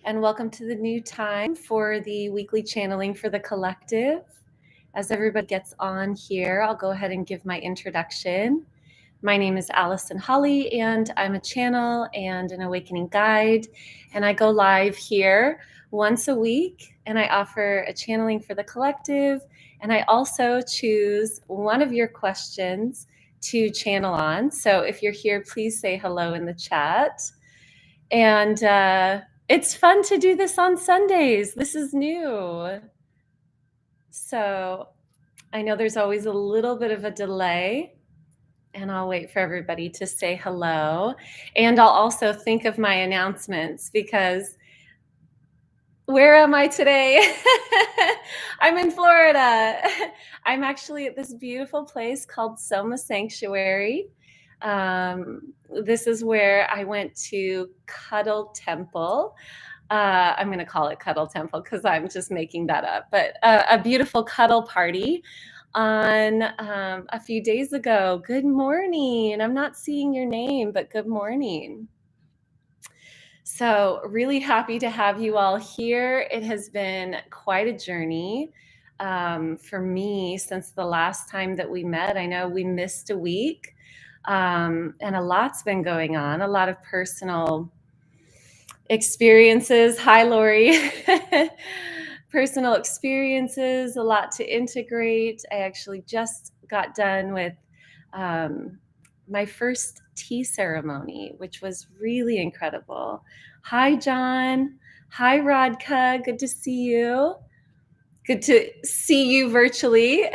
and welcome to the new time for the weekly channeling for the collective. As everybody gets on here, I'll go ahead and give my introduction. My name is Allison Holly, and I'm a channel and an awakening guide, and I go live here once a week, and I offer a channeling for the collective, and I also choose one of your questions to channel on. So if you're here, please say hello in the chat. And it's fun to do this on Sundays. This is new. So I know there's always a little bit of a delay, and I'll wait for everybody to say hello. And I'll also think of my announcements, because where am I today? I'm in Florida. I'm actually at this beautiful place called Soma Sanctuary. This is where I went to Cuddle Temple. I'm going to call it Cuddle Temple because I'm just making that up, but a beautiful cuddle party on a few days ago. Good morning. I'm not seeing your name, but good morning. So really happy to have you all here. It has been quite a journey for me since the last time that we met. I know we missed a week, and a lot's been going on, a lot of personal experiences. Hi, Lori. Personal experiences, a lot to integrate. I actually just got done with my first tea ceremony, which was really incredible. Hi, John. Hi, Radka. Good to see you. Good to see you virtually.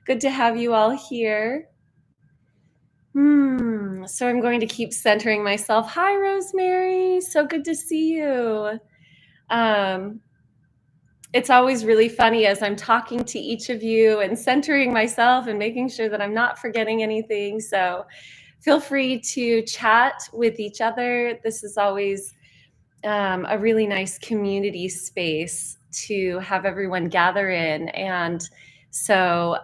Good to have you all here. So I'm going to keep centering myself. Hi, Rosemary. So good to see you. It's always really funny as I'm talking to each of you and centering myself and making sure that I'm not forgetting anything. So feel free to chat with each other. This is always a really nice community space to have everyone gather in. And so,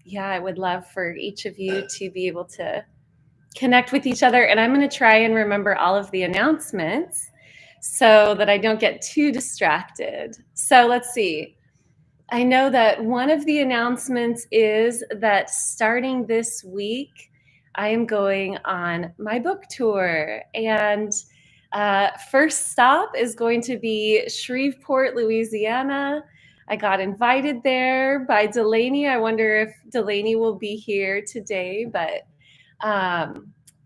yeah, I would love for each of you to be able to connect with each other. And I'm going to try and remember all of the announcements so that I don't get too distracted. So let's see. I know that one of the announcements is that starting this week, I am going on my book tour. And first stop is going to be Shreveport, Louisiana. I got invited there by Delaney. I wonder if Delaney will be here today, but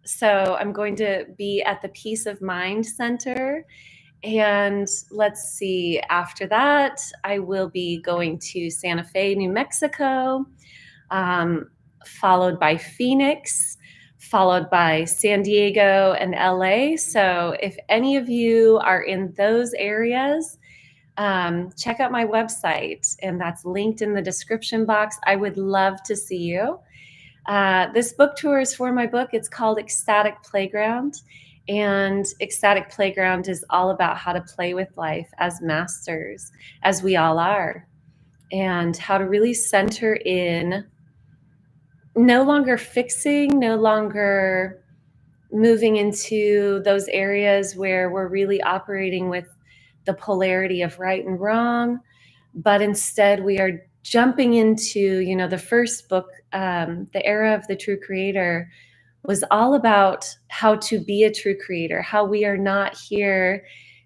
so I'm going to be at the Peace of Mind Center. And let's see, after that, I will be going to Santa Fe, New Mexico, followed by Phoenix, followed by San Diego and LA. So if any of you are in those areas, check out my website, and that's linked in the description box. I would love to see you. This book tour is for my book. It's called Ecstatic Playground. And Ecstatic Playground is all about how to play with life as masters, as we all are, and how to really center in, no longer fixing, no longer moving into those areas where we're really operating with the polarity of right and wrong, but instead we are jumping into, the first book, The Era of the True Creator, was all about how to be a true creator, how we are not here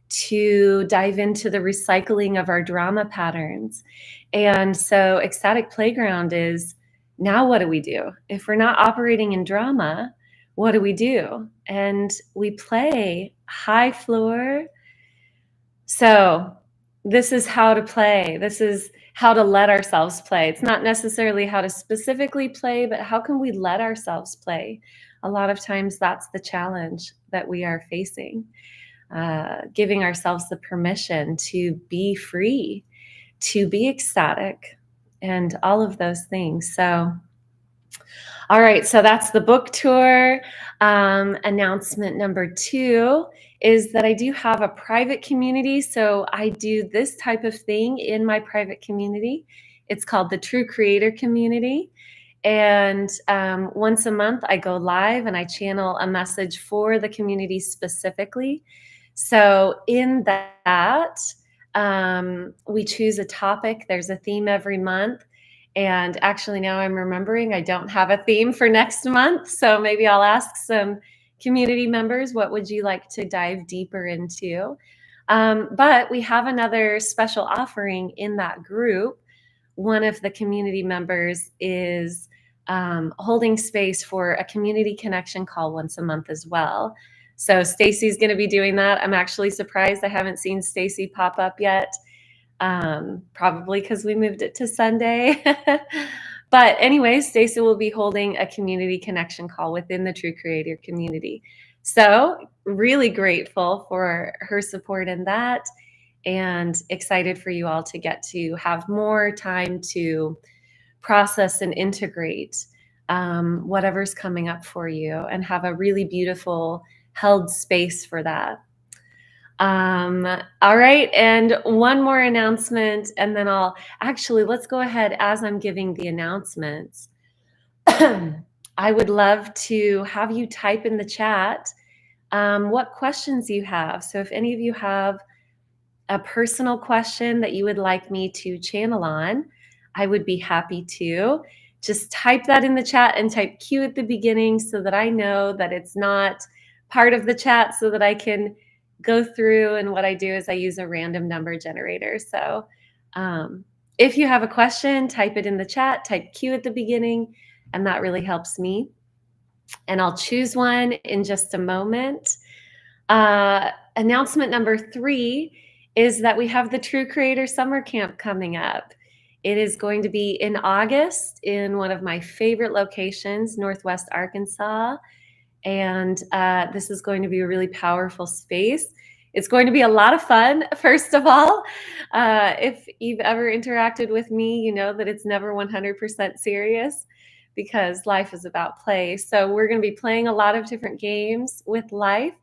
to dive into the recycling of our drama patterns. And so Ecstatic Playground is, now what do we do? If we're not operating in drama, what do we do? And we play high floor. So this is how to play. This is how to let ourselves play. It's not necessarily how to specifically play, but how can we let ourselves play? A lot of times that's the challenge that we are facing, giving ourselves the permission to be free, to be ecstatic, and all of those things. So, all right, so that's the book tour. Announcement number 2 is that I do have a private community. So I do this type of thing in my private community. It's called the True Creator Community. And once a month, I go live and I channel a message for the community specifically. So in that, we choose a topic. There's a theme every month. And actually, now I'm remembering I don't have a theme for next month. So maybe I'll ask some community members, what would you like to dive deeper into? But we have another special offering in that group. One of the community members is holding space for a community connection call once a month as well. So Stacy's going to be doing that. I'm actually surprised I haven't seen Stacy pop up yet, probably because we moved it to Sunday. But anyway, Stacy will be holding a community connection call within the True Creator community. So really grateful for her support in that, and excited for you all to get to have more time to process and integrate whatever's coming up for you, and have a really beautiful held space for that. All right, and one more announcement, and then let's go ahead as I'm giving the announcements. I would love to have you type in the chat what questions you have. So if any of you have a personal question that you would like me to channel on, I would be happy to. Just type that in the chat and type Q at the beginning so that I know that it's not part of the chat, so that I can go through. And what I do is I use a random number generator. So if you have a question, type it in the chat, type Q at the beginning, and that really helps me. And I'll choose one in just a moment. Announcement number 3 is that we have the True Creator Summer Camp coming up. It is going to be in August in one of my favorite locations, Northwest Arkansas. And this is going to be a really powerful space. It's going to be a lot of fun, first of all. If you've ever interacted with me, you know that it's never 100% serious, because life is about play. So we're going to be playing a lot of different games with life.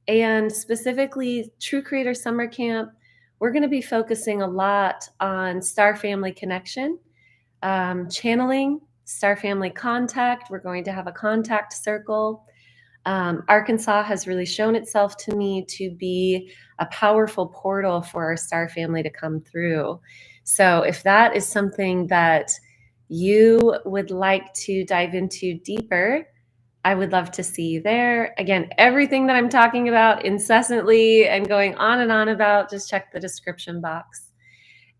And specifically, True Creator Summer Camp, we're going to be focusing a lot on star family connection, channeling, star family contact. We're going to have a contact circle. Arkansas has really shown itself to me to be a powerful portal for our star family to come through. So if that is something that you would like to dive into deeper, I would love to see you there. Again, everything that I'm talking about incessantly and going on and on about, just check the description box.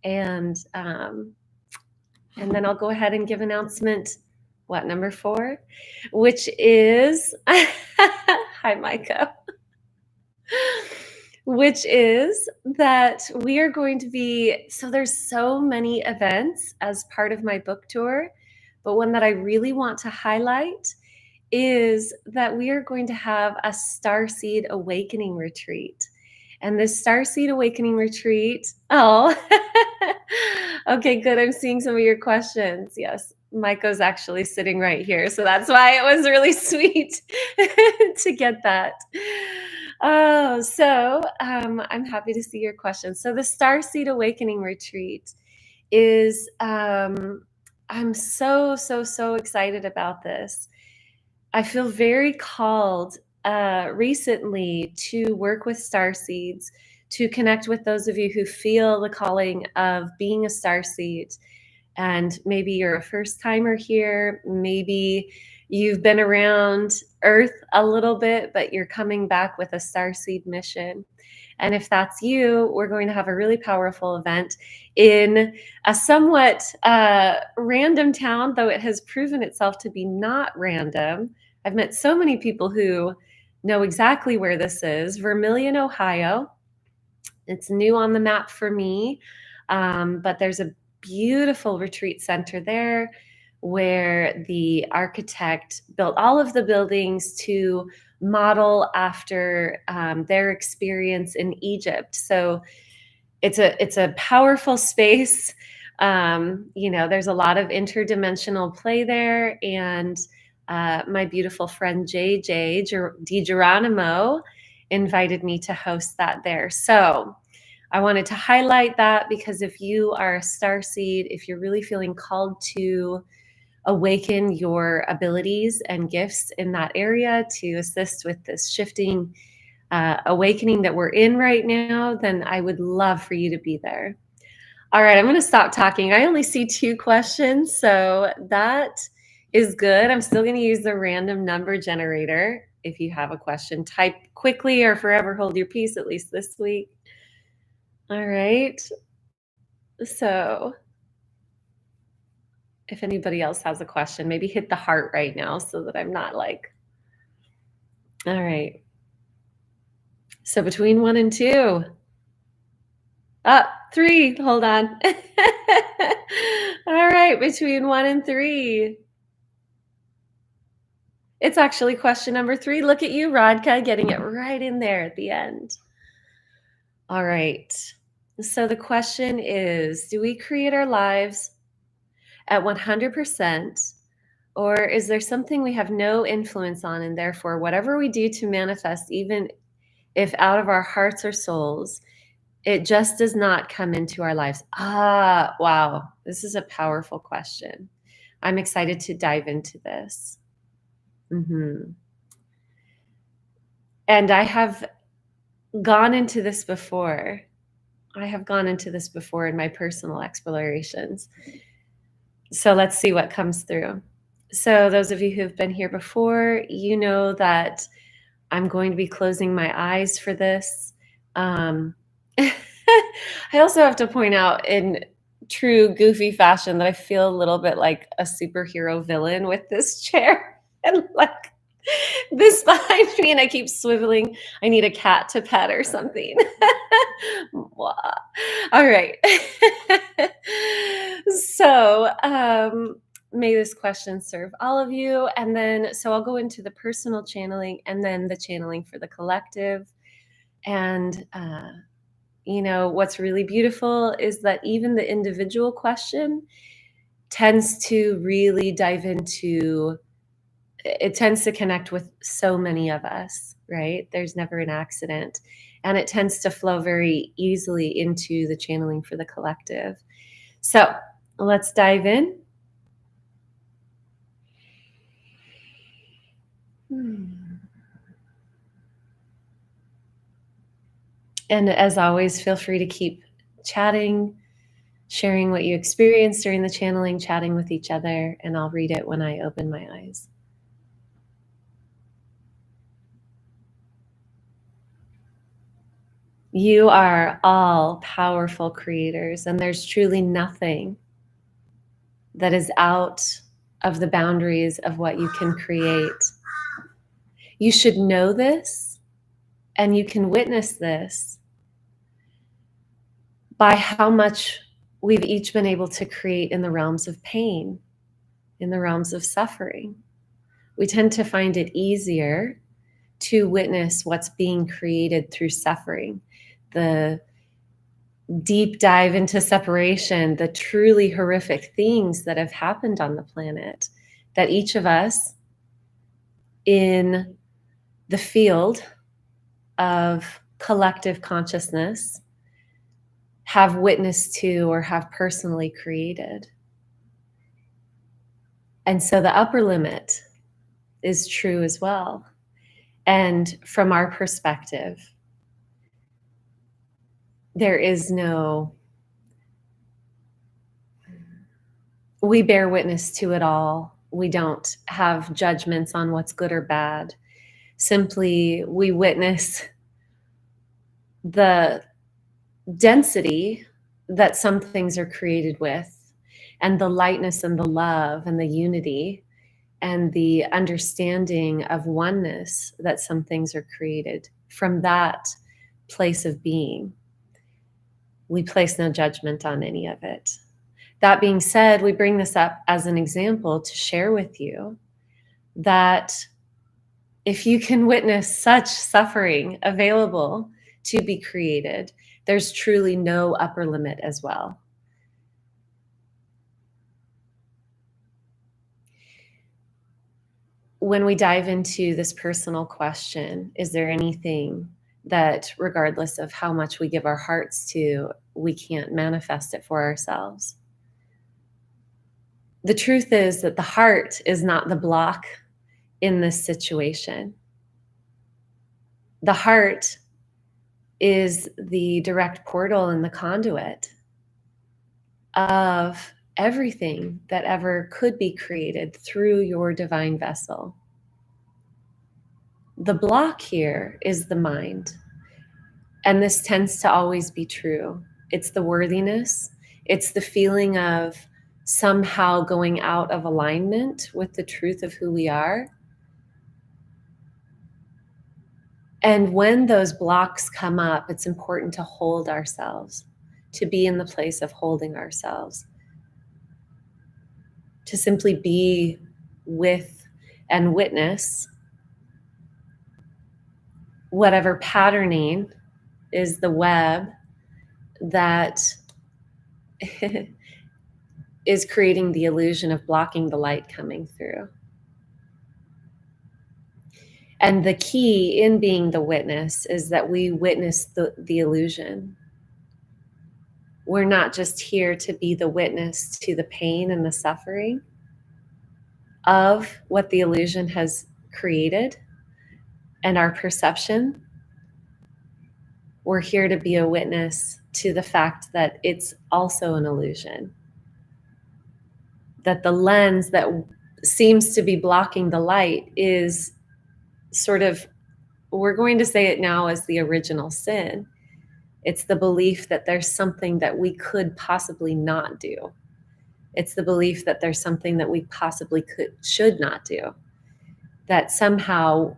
And then I'll go ahead and give announcement, number 4, which is, hi, Micah, which is that we are going to be, so there's so many events as part of my book tour, but one that I really want to highlight is that we are going to have a Starseed Awakening retreat. And this Starseed Awakening retreat, okay, good. I'm seeing some of your questions. Yes, Maiko's actually sitting right here. So that's why it was really sweet to get that. I'm happy to see your questions. So the Starseed Awakening retreat is, I'm so excited about this. I feel very called recently to work with starseeds, to connect with those of you who feel the calling of being a starseed. And maybe you're a first timer here. Maybe you've been around Earth a little bit, but you're coming back with a starseed mission. And if that's you, we're going to have a really powerful event in a somewhat random town, though it has proven itself to be not random. I've met so many people who know exactly where this is, Vermilion, Ohio. It's new on the map for me, but there's a beautiful retreat center there where the architect built all of the buildings to model after their experience in Egypt. So it's a powerful space. There's a lot of interdimensional play there, and my beautiful friend JJ DiGeronimo invited me to host that there. So I wanted to highlight that, because if you are a starseed, if you're really feeling called to awaken your abilities and gifts in that area to assist with this shifting awakening that we're in right now, then I would love for you to be there. All right, I'm going to stop talking. I only see 2 questions, so that is good. I'm still going to use the random number generator. If you have a question, type quickly or forever hold your peace, at least this week. All right. So if anybody else has a question, maybe hit the heart right now so that I'm not like, all right. So between 1 and 2. Up 3. Hold on. All right, between 1 and 3. It's actually question number 3. Look at you, Rodka, getting it right in there at the end. All right. So the question is, do we create our lives at 100%, or is there something we have no influence on, and therefore whatever we do to manifest, even if out of our hearts or souls, it just does not come into our lives? Ah, wow. This is a powerful question. I'm excited to dive into this. And I have gone into this before. I have gone into this before in my personal explorations. So let's see what comes through. So those of you who've been here before, you know that I'm going to be closing my eyes for this. I also have to point out in true goofy fashion that I feel a little bit like a superhero villain with this chair and like this behind me, and I keep swiveling. I need a cat to pet or something. All right. So, may this question serve all of you. And then, so I'll go into the personal channeling and then the channeling for the collective. And, what's really beautiful is that even the individual question tends to really dive into, it tends to connect with so many of us, right? There's never an accident. And it tends to flow very easily into the channeling for the collective. So let's dive in. And as always, feel free to keep chatting, sharing what you experienced during the channeling, chatting with each other, and I'll read it when I open my eyes. You are all powerful creators, and there's truly nothing that is out of the boundaries of what you can create. You should know this, and you can witness this by how much we've each been able to create in the realms of pain, in the realms of suffering. We tend to find it easier to witness what's being created through suffering, the deep dive into separation, the truly horrific things that have happened on the planet, that each of us in the field of collective consciousness have witnessed to or have personally created. And so the upper limit is true as well. And from our perspective, there is no, we bear witness to it all. We don't have judgments on what's good or bad. Simply, we witness the density that some things are created with, and the lightness and the love and the unity and the understanding of oneness that some things are created from that place of being. We place no judgment on any of it. That being said, we bring this up as an example to share with you that if you can witness such suffering available to be created, there's truly no upper limit as well. When we dive into this personal question, is there anything that, regardless of how much we give our hearts to, we can't manifest it for ourselves? The truth is that the heart is not the block in this situation. The heart is the direct portal and the conduit of everything that ever could be created through your divine vessel. The block here is the mind. And this tends to always be true. It's the worthiness. It's the feeling of somehow going out of alignment with the truth of who we are. And when those blocks come up, it's important to hold ourselves, to be in the place of holding ourselves, to simply be with and witness whatever patterning is the web that is creating the illusion of blocking the light coming through. And the key in being the witness is that we witness the illusion. We're not just here to be the witness to the pain and the suffering of what the illusion has created and our perception. We're here to be a witness to the fact that it's also an illusion. That the lens that seems to be blocking the light is sort of, we're going to say it now as the original sin. It's the belief that there's something that we could possibly not do. It's the belief that there's something that we possibly should not do. That somehow,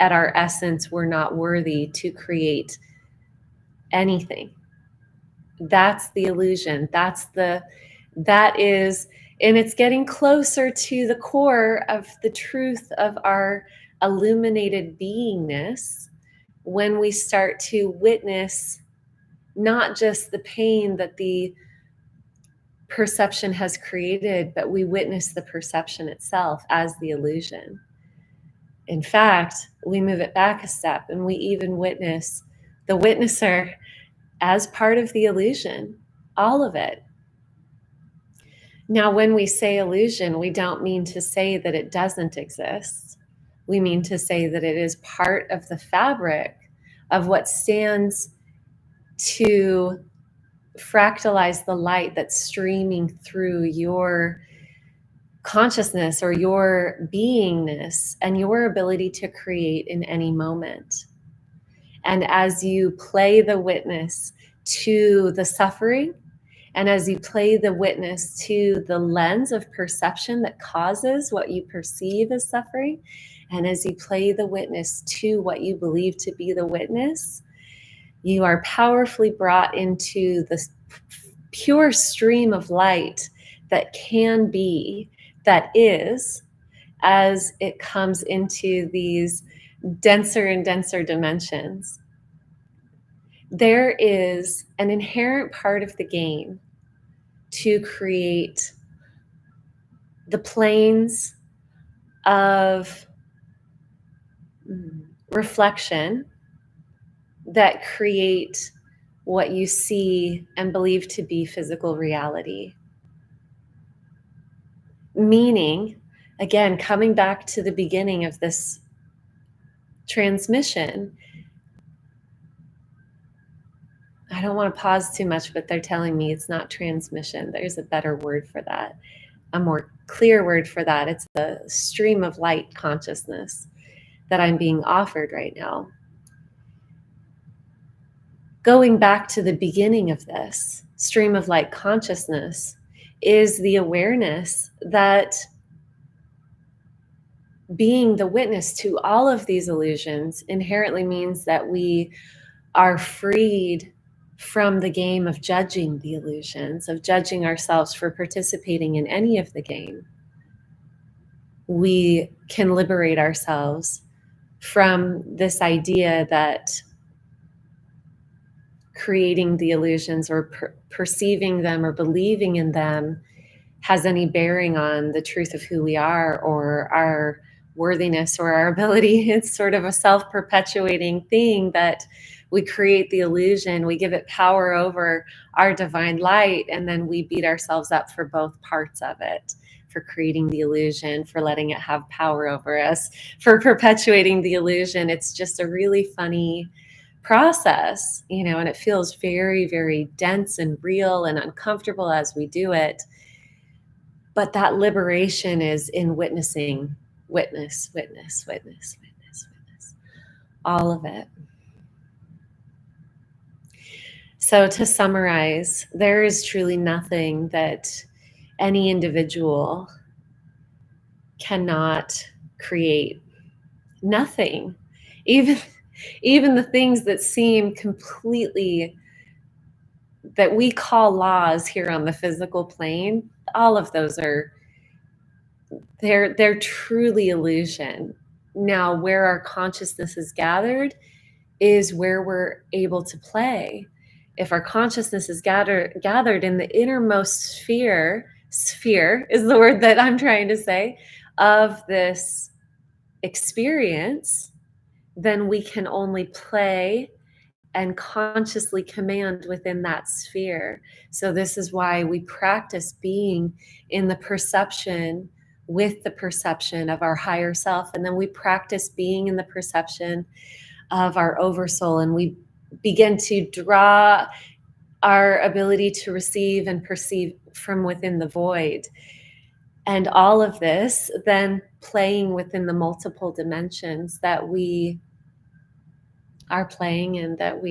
at our essence, we're not worthy to create anything. That's the illusion. That is, and it's getting closer to the core of the truth of our illuminated beingness when we start to witness not just the pain that the perception has created, but we witness the perception itself as the illusion. In fact, we move it back a step and we even witness the witnesser as part of the illusion, all of it. Now, when we say illusion, we don't mean to say that it doesn't exist. We mean to say that it is part of the fabric of what stands to fractalize the light that's streaming through your consciousness or your beingness and your ability to create in any moment. And as you play the witness to the suffering, and as you play the witness to the lens of perception that causes what you perceive as suffering, and as you play the witness to what you believe to be the witness, you are powerfully brought into this pure stream of light that can be, that is, as it comes into these denser and denser dimensions. There is an inherent part of the game to create the planes of reflection that create what you see and believe to be physical reality. Meaning, again, coming back to the beginning of this transmission, I don't want to pause too much, but they're telling me it's not transmission. There's a better word for that, a more clear word for that. It's the stream of light consciousness that I'm being offered right now. Going back to the beginning of this stream of light consciousness is the awareness that being the witness to all of these illusions inherently means that we are freed from the game of judging the illusions, of judging ourselves for participating in any of the game. We can liberate ourselves from this idea that creating the illusions or perceiving them or believing in them has any bearing on the truth of who we are or our worthiness or our ability. It's sort of a self-perpetuating thing that we create the illusion, we give it power over our divine light, and then we beat ourselves up for both parts of it. for creating the illusion, for letting it have power over us, for perpetuating the illusion. It's just a really funny process, and it feels very, very dense and real and uncomfortable as we do it. But that liberation is in witnessing, witness, witness, witness, witness, witness, all of it. So to summarize, there is truly nothing that any individual cannot create. Nothing. Even the things that seem completely, that we call laws here on the physical plane, all of those they're truly illusion. Now, where our consciousness is gathered is where we're able to play. If our consciousness is gathered in the innermost sphere is the word that I'm trying to say, of this experience, then we can only play and consciously command within that sphere. So this is why we practice being in the perception with the perception of our higher self. And then we practice being in the perception of our oversoul, and we begin to draw our ability to receive and perceive from within the void. And all of this then playing within the multiple dimensions that we are playing in, that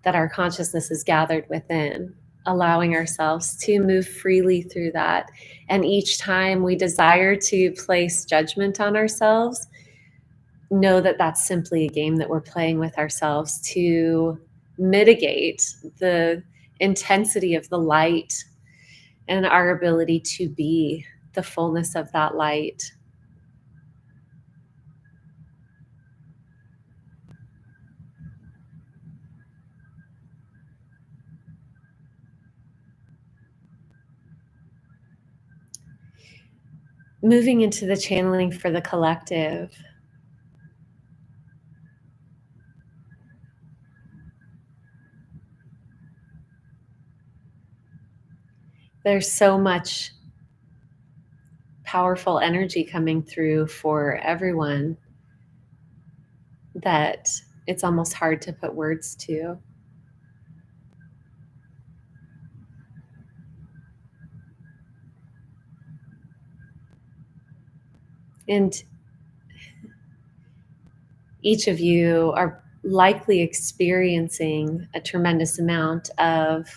our consciousness is gathered within, allowing ourselves to move freely through that. And each time we desire to place judgment on ourselves, know that that's simply a game that we're playing with ourselves to mitigate the intensity of the light and our ability to be the fullness of that light. Moving into the channeling for the collective. There's so much powerful energy coming through for everyone that it's almost hard to put words to. And each of you are likely experiencing a tremendous amount of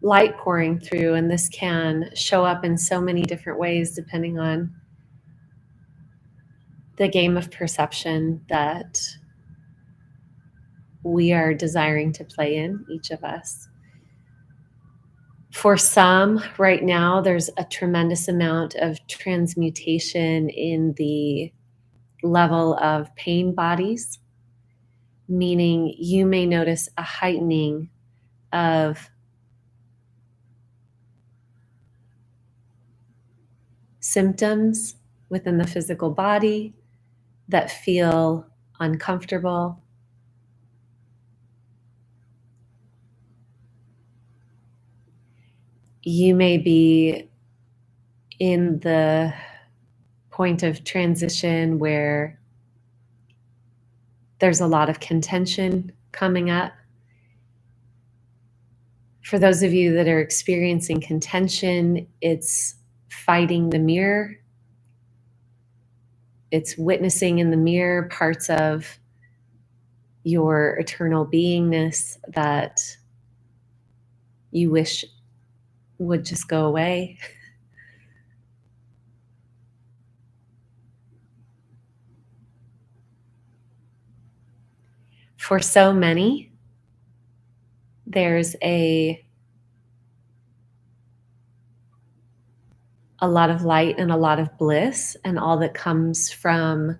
light pouring through, and this can show up in so many different ways depending on the game of perception that we are desiring to play in, each of us. For some, right now, there's a tremendous amount of transmutation in the level of pain bodies, meaning you may notice a heightening of symptoms within the physical body that feel uncomfortable. You may be in the point of transition where there's a lot of contention coming up. For those of you that are experiencing contention, it's fighting the mirror. It's witnessing in the mirror parts of your eternal beingness that you wish would just go away. For so many, there's a lot of light and a lot of bliss, and all that comes from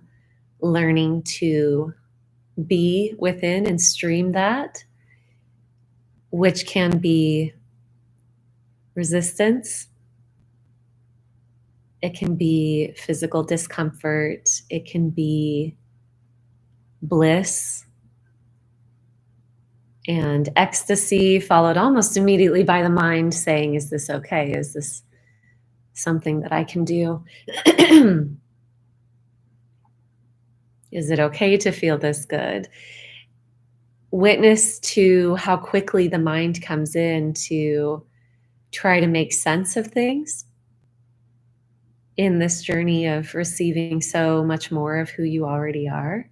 learning to be within and stream that, which can be resistance. It can be physical discomfort. It can be bliss. And ecstasy followed almost immediately by the mind saying, is this okay? Is this something that I can do? Is it okay to feel this good? Witness to how quickly the mind comes in to try to make sense of things in this journey of receiving so much more of who you already are.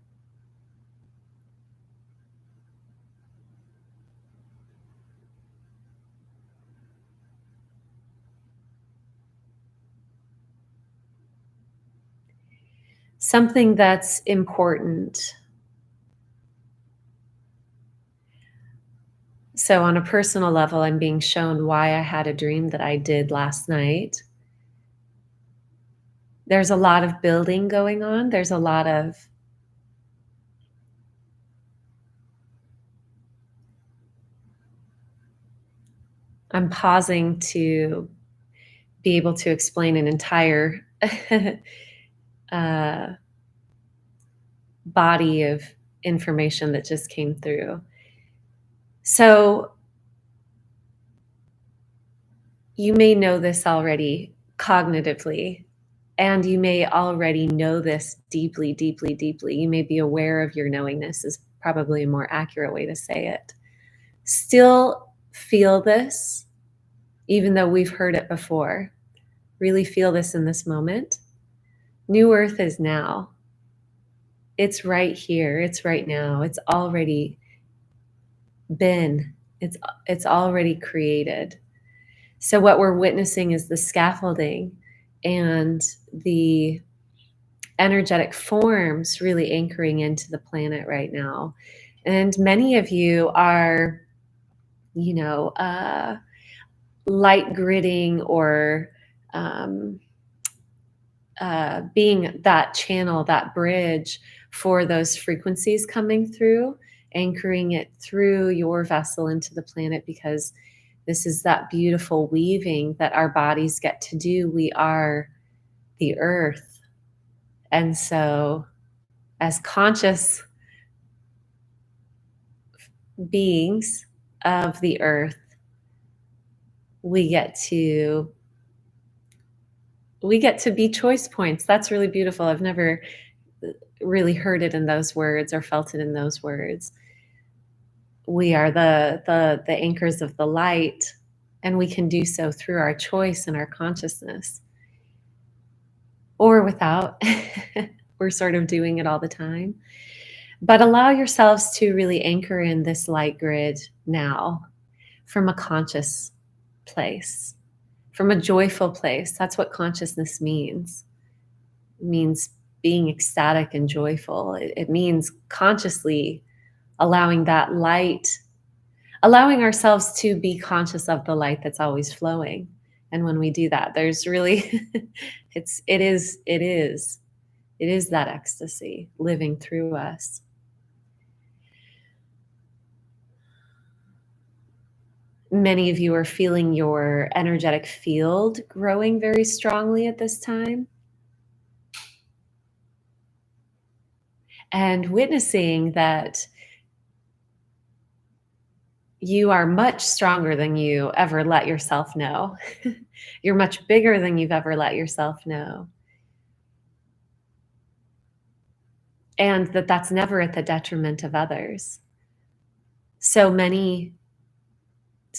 Something that's important. So, on a personal level, I'm being shown why I had a dream that I did last night. There's a lot of building going on. There's a lot of I'm pausing to be able to explain an entire uh, body of information that just came through. So, you may know this already cognitively, and you may already know this deeply, deeply, deeply. You may be aware of your knowingness, is probably a more accurate way to say it. Still feel this, even though we've heard it before. Really feel this in this moment. New Earth is now. It's right here. It's right now. It's already been. It's already created. So what we're witnessing is the scaffolding and the energetic forms really anchoring into the planet right now. And many of you are, you know, light gridding or being that channel, that bridge for those frequencies coming through, anchoring it through your vessel into the planet, because this is that beautiful weaving that our bodies get to do. We are the earth. And so, as conscious beings of the earth, we get to be choice points. That's really beautiful. I've never really heard it in those words or felt it in those words. We are the anchors of the light, and we can do so through our choice and our consciousness, or without. We're sort of doing it all the time. But allow yourselves to really anchor in this light grid now from a conscious place, from a joyful place. That's what consciousness means. It means being ecstatic and joyful. It means consciously allowing that light, allowing ourselves to be conscious of the light that's always flowing. And when we do that, there's really, it is that ecstasy living through us. Many of you are feeling your energetic field growing very strongly at this time, and witnessing that you are much stronger than you ever let yourself know. You're much bigger than you've ever let yourself know. And that's never at the detriment of others. So many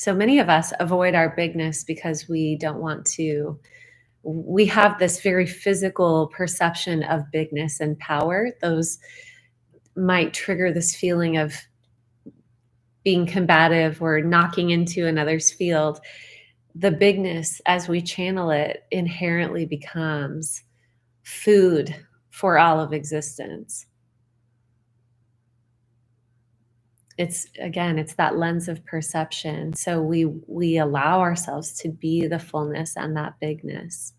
of us avoid our bigness because we don't want to. We have this very physical perception of bigness and power. Those might trigger this feeling of being combative or knocking into another's field. The bigness, as we channel it, inherently becomes food for all of existence. It's that lens of perception. So we allow ourselves to be the fullness and that bigness.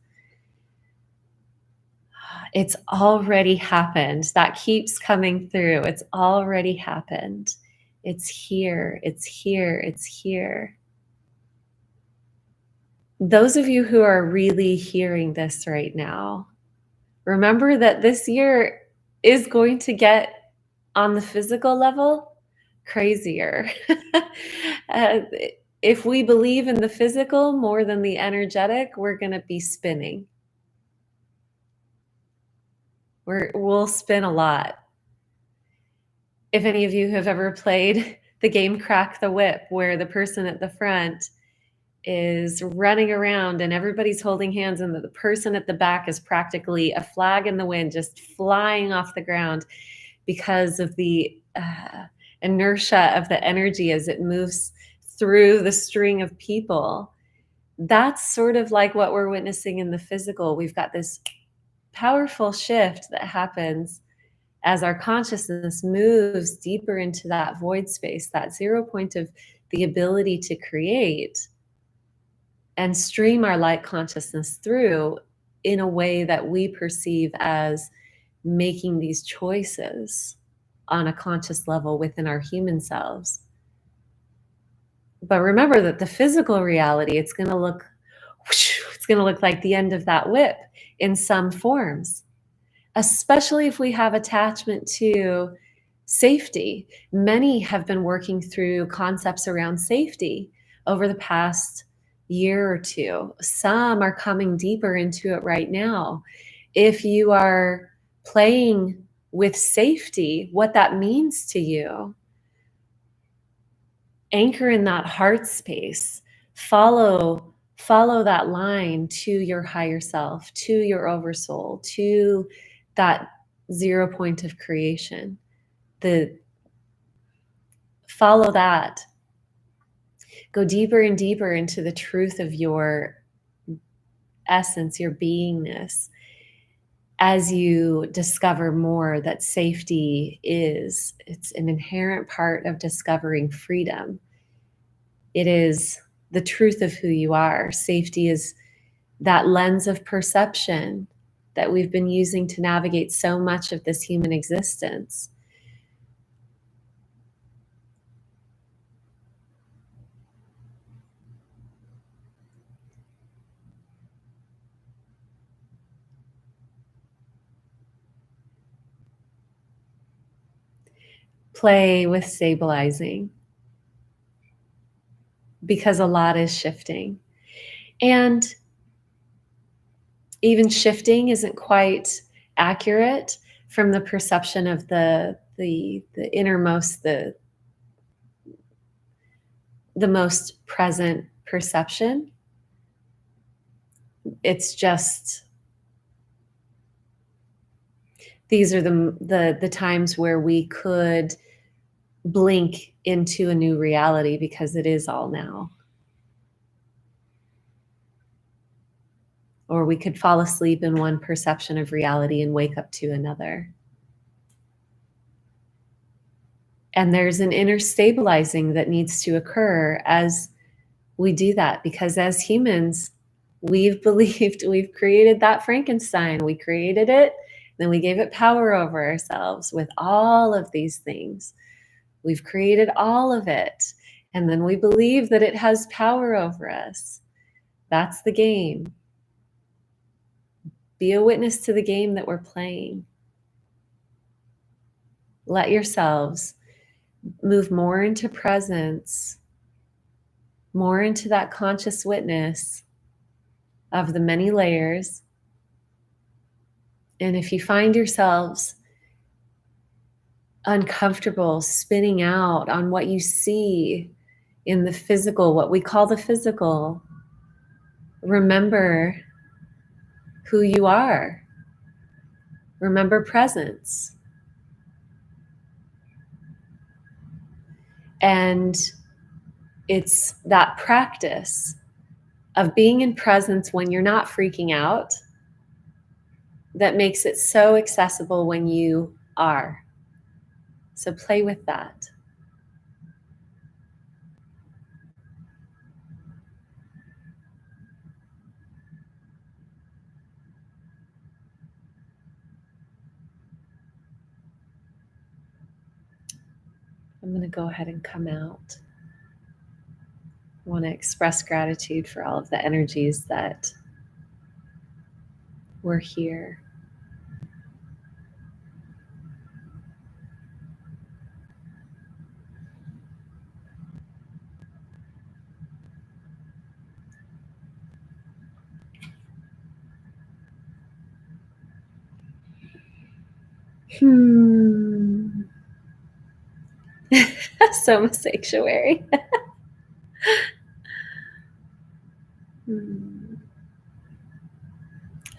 It's already happened. That keeps coming through. It's already happened. It's here. It's here. It's here. Those of you who are really hearing this right now, remember that this year is going to get, on the physical level, crazier. uh, if we believe in the physical more than the energetic, we're going to be spinning. We'll spin a lot. If any of you have ever played the game Crack the Whip, where the person at the front is running around and everybody's holding hands, and the person at the back is practically a flag in the wind, just flying off the ground because of the inertia of the energy as it moves through the string of people. That's sort of like what we're witnessing in the physical. We've got this powerful shift that happens as our consciousness moves deeper into that void space, that 0 point of the ability to create and stream our light consciousness through in a way that we perceive as making these choices on a conscious level within our human selves. But remember that the physical reality, it's going to look like the end of that whip in some forms, especially if we have attachment to safety. Many have been working through concepts around safety over the past year or two. Some are coming deeper into it right now. If you are playing with safety, what that means to you, anchor in that heart space. Follow that line to your higher self, to your oversoul, to that 0 point of creation. Follow that. Go deeper and deeper into the truth of your essence, your beingness, as you discover more that safety it's an inherent part of discovering freedom. It is the truth of who you are. Safety is that lens of perception that we've been using to navigate so much of this human existence. Play with stabilizing, because a lot is shifting. And even shifting isn't quite accurate from the perception of the innermost, the most present perception. It's just, these are the times where we could blink into a new reality, because it is all now. Or we could fall asleep in one perception of reality and wake up to another. And there's an inner stabilizing that needs to occur as we do that, because as humans, we've believed we've created that Frankenstein. We created it, then we gave it power over ourselves with all of these things. We've created all of it, and then we believe that it has power over us. That's the game. Be a witness to the game that we're playing. Let yourselves move more into presence, more into that conscious witness of the many layers. And if you find yourselves uncomfortable spinning out on what you see in the physical, what we call the physical, remember who you are. Remember presence. And it's that practice of being in presence when you're not freaking out that makes it so accessible when you are. So play with that. I'm going to go ahead and come out. I want to express gratitude for all of the energies that were here. Soma sanctuary.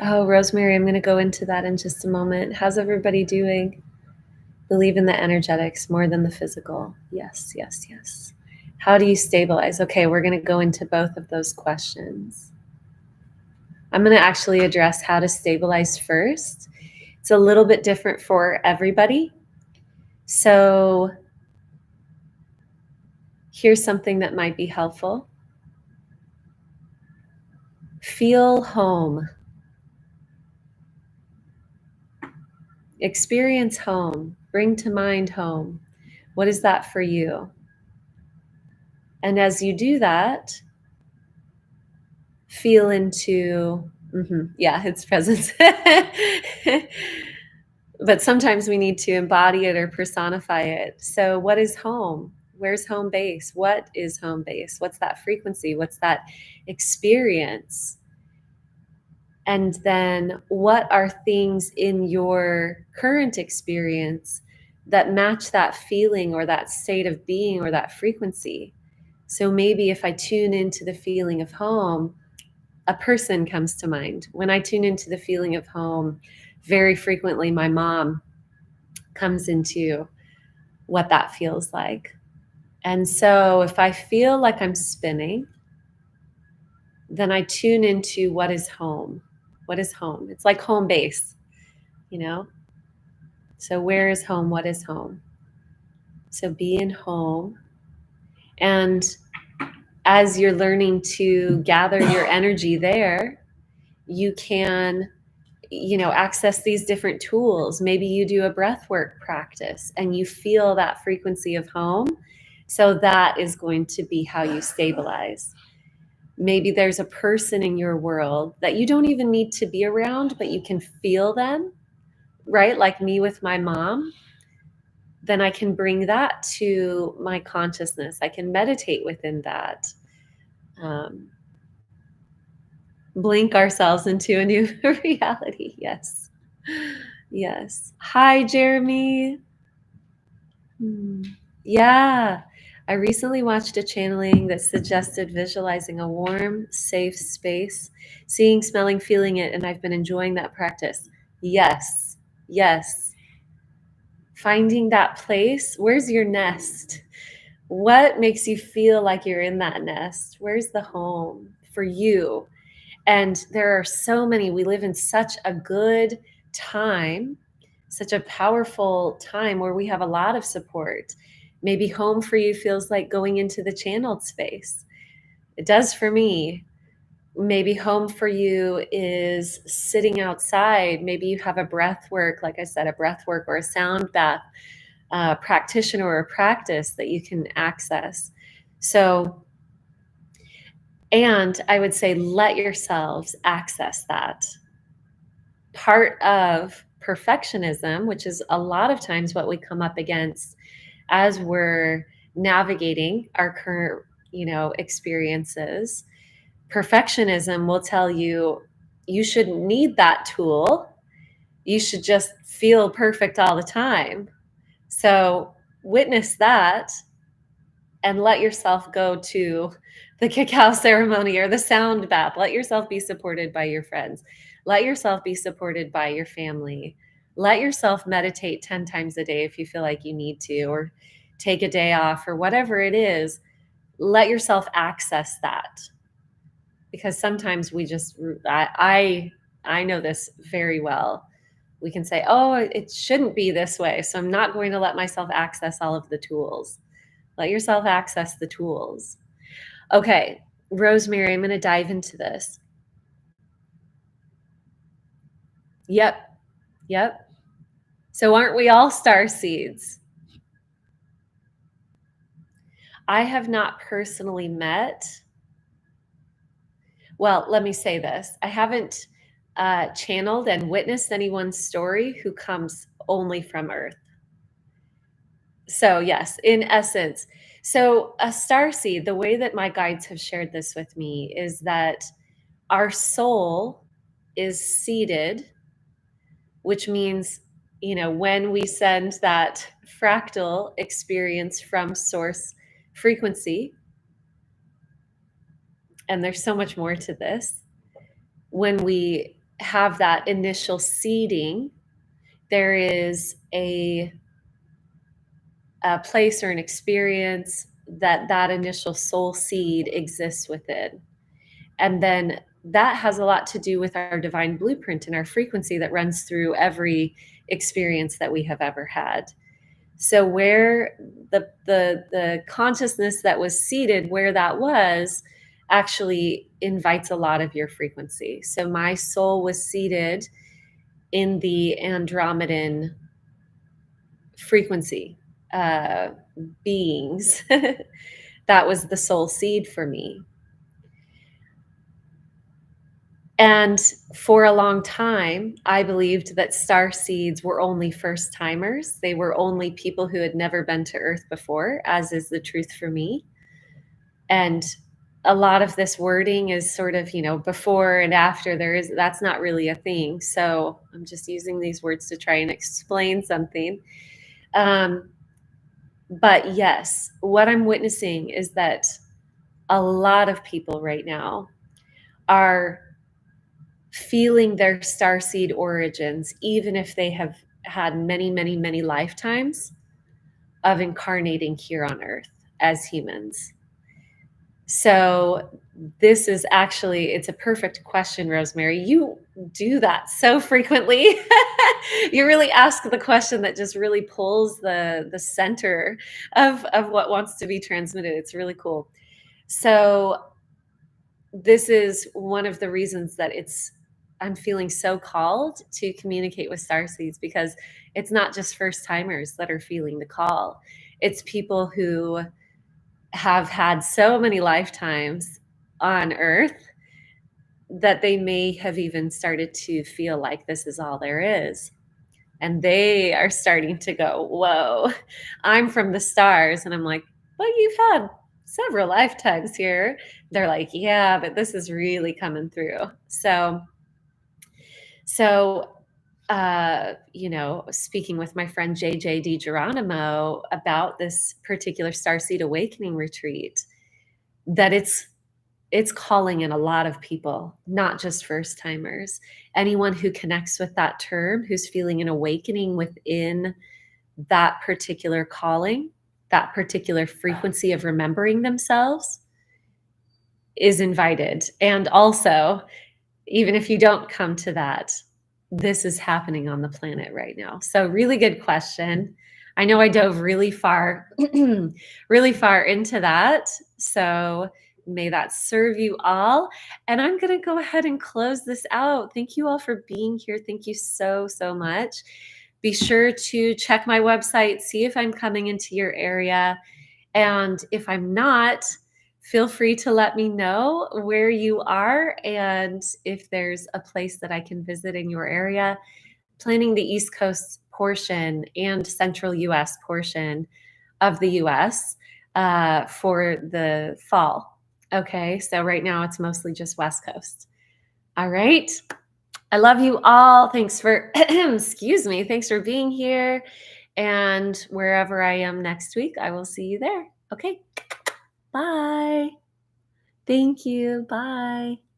Oh, Rosemary, I'm going to go into that in just a moment. How's everybody doing? Believe in the energetics more than the physical. Yes, yes, yes. How do you stabilize? Okay, we're going to go into both of those questions. I'm going to actually address how to stabilize first. It's a little bit different for everybody. So here's something that might be helpful. Feel home. Experience home. Bring to mind home. What is that for you? And as you do that, feel into, yeah, its presence. But sometimes we need to embody it or personify it. So, what is home? Where's home base? What is home base? What's that frequency? What's that experience? And then, what are things in your current experience that match that feeling or that state of being or that frequency? So, maybe if I tune into the feeling of home, a person comes to mind. When I tune into the feeling of home, very frequently my mom comes into what that feels like. And so if I feel like I'm spinning, then I tune into what is home. What is home? It's like home base, you know? So where is home? What is home? So be in home. And as you're learning to gather your energy there, you can access these different tools. Maybe you do a breath work practice and you feel that frequency of home. So that is going to be how you stabilize. Maybe there's a person in your world that you don't even need to be around, but you can feel them, right? Like me with my mom. Then I can bring that to my consciousness. I can meditate within that. Blink ourselves into a new reality. Yes. Yes. Hi, Jeremy. Yeah. I recently watched a channeling that suggested visualizing a warm, safe space, seeing, smelling, feeling it, and I've been enjoying that practice. Yes. Yes. Finding that place. Where's your nest? What makes you feel like you're in that nest? Where's the home for you? And there are so many. We live in such a good time, such a powerful time where we have a lot of support. Maybe home for you feels like going into the channeled space. It does for me. Maybe home for you is sitting outside. Maybe you have a breath work, like I said, a breath work or a sound bath practitioner or practice that you can access. So, and I would say, let yourselves access that. Part of perfectionism, which is a lot of times what we come up against as we're navigating our current, experiences, perfectionism will tell you you shouldn't need that tool. You should just feel perfect all the time. So witness that and let yourself go to the cacao ceremony or the sound bath. Let yourself be supported by your friends. Let yourself be supported by your family. Let yourself meditate 10 times a day if you feel like you need to, or take a day off, or whatever it is. Let yourself access that. Because sometimes we just, I know this very well. We can say, oh, it shouldn't be this way, so I'm not going to let myself access all of the tools. Let yourself access the tools. Okay, Rosemary, I'm going to dive into this. Yep. So aren't we all star seeds? I have not personally met. Well, let me say this. I haven't channeled and witnessed anyone's story who comes only from Earth. So yes, in essence. So a star seed, the way that my guides have shared this with me is that our soul is seeded, which means when we send that fractal experience from source frequency, and there's so much more to this, when we have that initial seeding, there is a place or an experience that initial soul seed exists within. And then that has a lot to do with our divine blueprint and our frequency that runs through every experience that we have ever had. So where the consciousness that was seated, where that was, actually invites a lot of your frequency. So my soul was seated in the Andromedan frequency beings. That was the soul seed for me. And for a long time, I believed that star seeds were only first timers. They were only people who had never been to Earth before, as is the truth for me. And a lot of this wording is sort of, before and after. That's not really a thing. So I'm just using these words to try and explain something. But yes, what I'm witnessing is that a lot of people right now are feeling their starseed origins, even if they have had many, many, many lifetimes of incarnating here on Earth as humans. So this is actually, it's a perfect question, Rosemary. You do that so frequently. You really ask the question that just really pulls the center of what wants to be transmitted. It's really cool. So this is one of the reasons that I'm feeling so called to communicate with starseeds, because it's not just first timers that are feeling the call. It's people who have had so many lifetimes on Earth that they may have even started to feel like this is all there is. And they are starting to go, whoa, I'm from the stars. And I'm like, well, you've had several lifetimes here. They're like, yeah, but this is really coming through. So speaking with my friend JJ DiGeronimo about this particular Starseed Awakening retreat, that it's calling in a lot of people, not just first timers. Anyone who connects with that term, who's feeling an awakening within that particular calling, that particular frequency of remembering themselves, is invited. And also, even if you don't come to that, this is happening on the planet right now. So really good question. I know I dove really far, really far into that. So may that serve you all. And I'm going to go ahead and close this out. Thank you all for being here. Thank you so, so much. Be sure to check my website, see if I'm coming into your area. And if I'm not, feel free to let me know where you are and if there's a place that I can visit in your area. Planning the East Coast portion and Central US portion of the US for the fall. Okay, so right now it's mostly just West Coast. All right. I love you all. Thanks for, excuse me, thanks for being here. And wherever I am next week, I will see you there. Okay. Bye. Thank you. Bye.